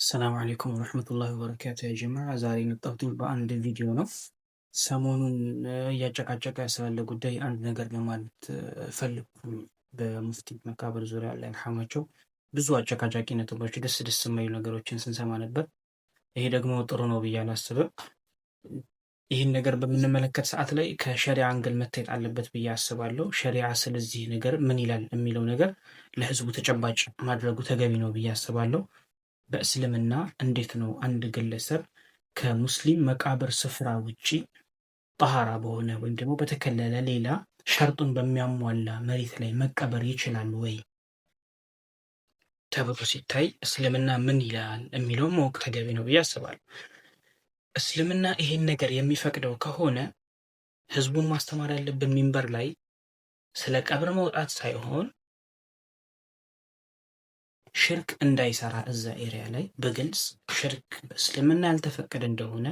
ሰላም አለይኩም ወረሕመቱላሂ ወበረካቱ ያ ጀማዓ ዛሬ የመጣሁት በአንድ ቪዲዮ ነው። ሰሞኑን እያጨቃጨቀ ስላለ ጉዳይ አንድ ነገር ለማለት ፈለግኩኝ። በሙፍቲ መቃብር ዙሪያ አላህ ይርሐማቸው ብዙ አጨቃጫቂ ነጥቦች፣ ደስ ደስ የማይሉ ነገሮችን ስንሰማ ነበር። ይሄ ደግሞ ጥሩ ነው ብዬ አላስብም። ይህን ነገር በምንመለከት ሰዓት ላይ ከሸሪዓ አንግል መታየት አለበት ብዬ አስባለሁ። ሸሪዓ ስለዚህ ነገር ምን ይላል የሚለው ነገር ለህዝቡ ተጨባጭ ማድረጉ ተገቢ ነው ብዬ አስባለሁ። በእስልምና እንዴት ነው አንድ ግለሰብ ከሙስሊም መቃብር ስፍራ ውጪ ጠሃራ በሆነ ወይም ደግሞ በተከለለ ሌላ ሸርጡን በሚያሟላ መሬት ላይ መቀበር ይችላል ወይ ተብሎ ሲታይ እስልምና ምን ይላል የሚለውን ማወቅ ተገቢ ነው ብዬ አስባለሁ። እስልምና ይሄን ነገር የሚፈቅደው ከሆነ ህዝቡን ማስተማር ያለብን ሚንበር ላይ ስለ ቀብር መውጣት ሳይሆን ሽርክ እንዳይሰራ እዛ ኤሪያ ላይ በግልጽ ሽርክ በእስልምና ያልተፈቀደ እንደሆነ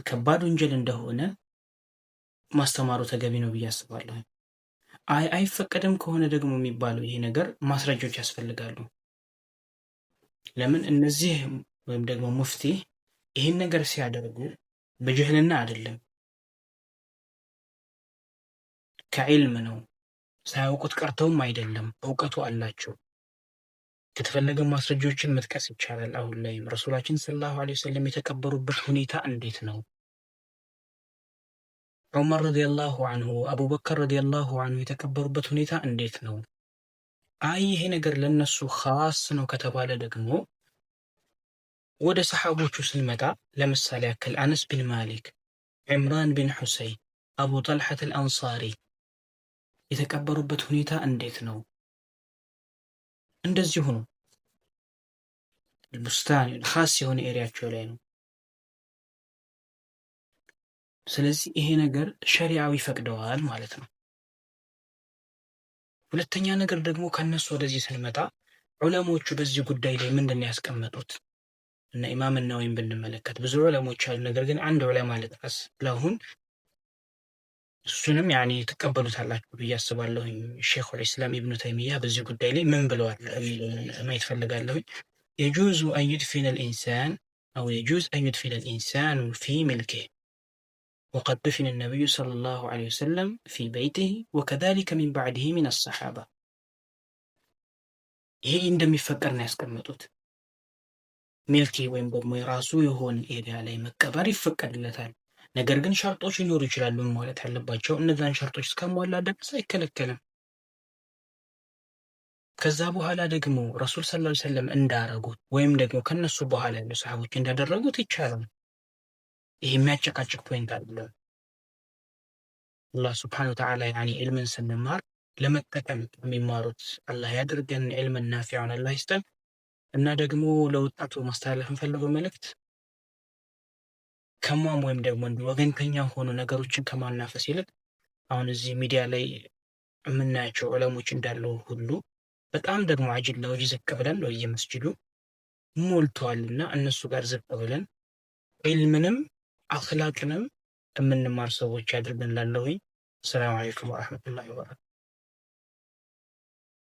ከባድ ወንጀል እንደሆነ ማስተማሩ ተገቢ ነው ብዬ አስባለሁ። አይፈቀድም ከሆነ ደግሞ የሚባለው ይሄ ነገር ማስረጃዎች ያስፈልጋሉ። ለምን እነዚህ ወይም ደግሞ ሙፍቲ ይህን ነገር ሲያደርጉ በጅህልና አይደለም፣ ከዒልም ነው። ሳያውቁት ቀርተውም አይደለም፣ እውቀቱ አላቸው። ከተፈለገ ማስረጃዎችን መጥቀስ ይቻላል። አሁን ላይም ረሱላችን ሰለላሁ ዐለይሂ ወሰለም የተቀበሩበት ሁኔታ እንዴት ነው? ዑመር ረዲየላሁ አንሁ፣ አቡበከር ረዲየላሁ አንሁ የተቀበሩበት ሁኔታ እንዴት ነው? አይ ይሄ ነገር ለነሱ ኻስ ነው ከተባለ ደግሞ ወደ ሰሓቦቹ ስንመጣ ለምሳሌ ያክል አነስ ቢን ማሊክ፣ ዕምራን ቢን ሑሰይን፣ አቡ ጠልሐት አልአንሳሪ የተቀበሩበት ሁኔታ እንዴት ነው? እንደዚሁ ነው። ቡስታን ኻስ የሆነ ኤሪያቸው ላይ ነው። ስለዚህ ይሄ ነገር ሸሪዓዊ ፈቅደዋል ማለት ነው። ሁለተኛ ነገር ደግሞ ከነሱ ወደዚህ ስንመጣ ዑለሞቹ በዚህ ጉዳይ ላይ ምንድን ነው ያስቀመጡት? እና ኢማም ነወዊን ብንመለከት ብዙ ዑለሞች አሉ። ነገር ግን አንድ ዑለማ ልጥቀስ ለአሁን፣ እሱንም ያኔ ትቀበሉታላችሁ ብዬ አስባለሁኝ። ሼኹል ኢስላም ኢብኑ ተይሚያ በዚህ ጉዳይ ላይ ምን ብለዋል ማየት ፈልጋለሁኝ። የጁዙ አን ዩድፊነ ልኢንሳን አው የጁዝ አን ዩድፊነ ልኢንሳኑ ፊ ሚልኪህ ወቀድ ዱፊነ ነቢዩ ሰለላሁ ዐለይሂ ወሰለም ፊ በይቲህ ወከዛሊከ ሚን ባዕድህ ሚነ ሰሓባ። ይሄ እንደሚፈቀድ ነው ያስቀመጡት። ሚልኪ ወይም ደግሞ የራሱ የሆነ ኤሪያ ላይ መቀበር ይፈቀድለታል። ነገር ግን ሸርጦች ሊኖሩ ይችላሉ ማለት ያለባቸው። እነዛን ሸርጦች እስከሟላ ድረስ አይከለከልም። ከዛ በኋላ ደግሞ ረሱል ሰለላሁ ዐለይሂ ወሰለም እንዳረጉት ወይም ደግሞ ከነሱ በኋላ ያሉ ሰሃቦች እንዳደረጉት ይቻላል። ይሄ የሚያጨቃጭቅ ፖይንት አይደለም። አላህ ሱብሓነሁ ወተዓላ ያኒ ዒልምን ስንማር ለመጠቀም የሚማሩት አላህ ያድርገን። ዒልምን ናፊዑን አላህ ይስጠን። እና ደግሞ ለወጣቱ ማስተላለፍ የምፈልገው መልእክት ከሟም ወይም ደግሞ ወገንተኛ ሆኖ ነገሮችን ከማናፈስ ይልቅ አሁን እዚህ ሚዲያ ላይ የምናያቸው ዑለሞች እንዳለው ሁሉ በጣም ደግሞ አጅል ለወጅ ዝቅ ብለን በየመስጂዱ ሞልተዋልና እነሱ ጋር ዝቅ ብለን ዒልምንም አኽላቅንም የምንማር ሰዎች ያድርገን። ላለሁኝ ሰላም አለይኩም ወረሕመቱላሂ ወበረካቱ።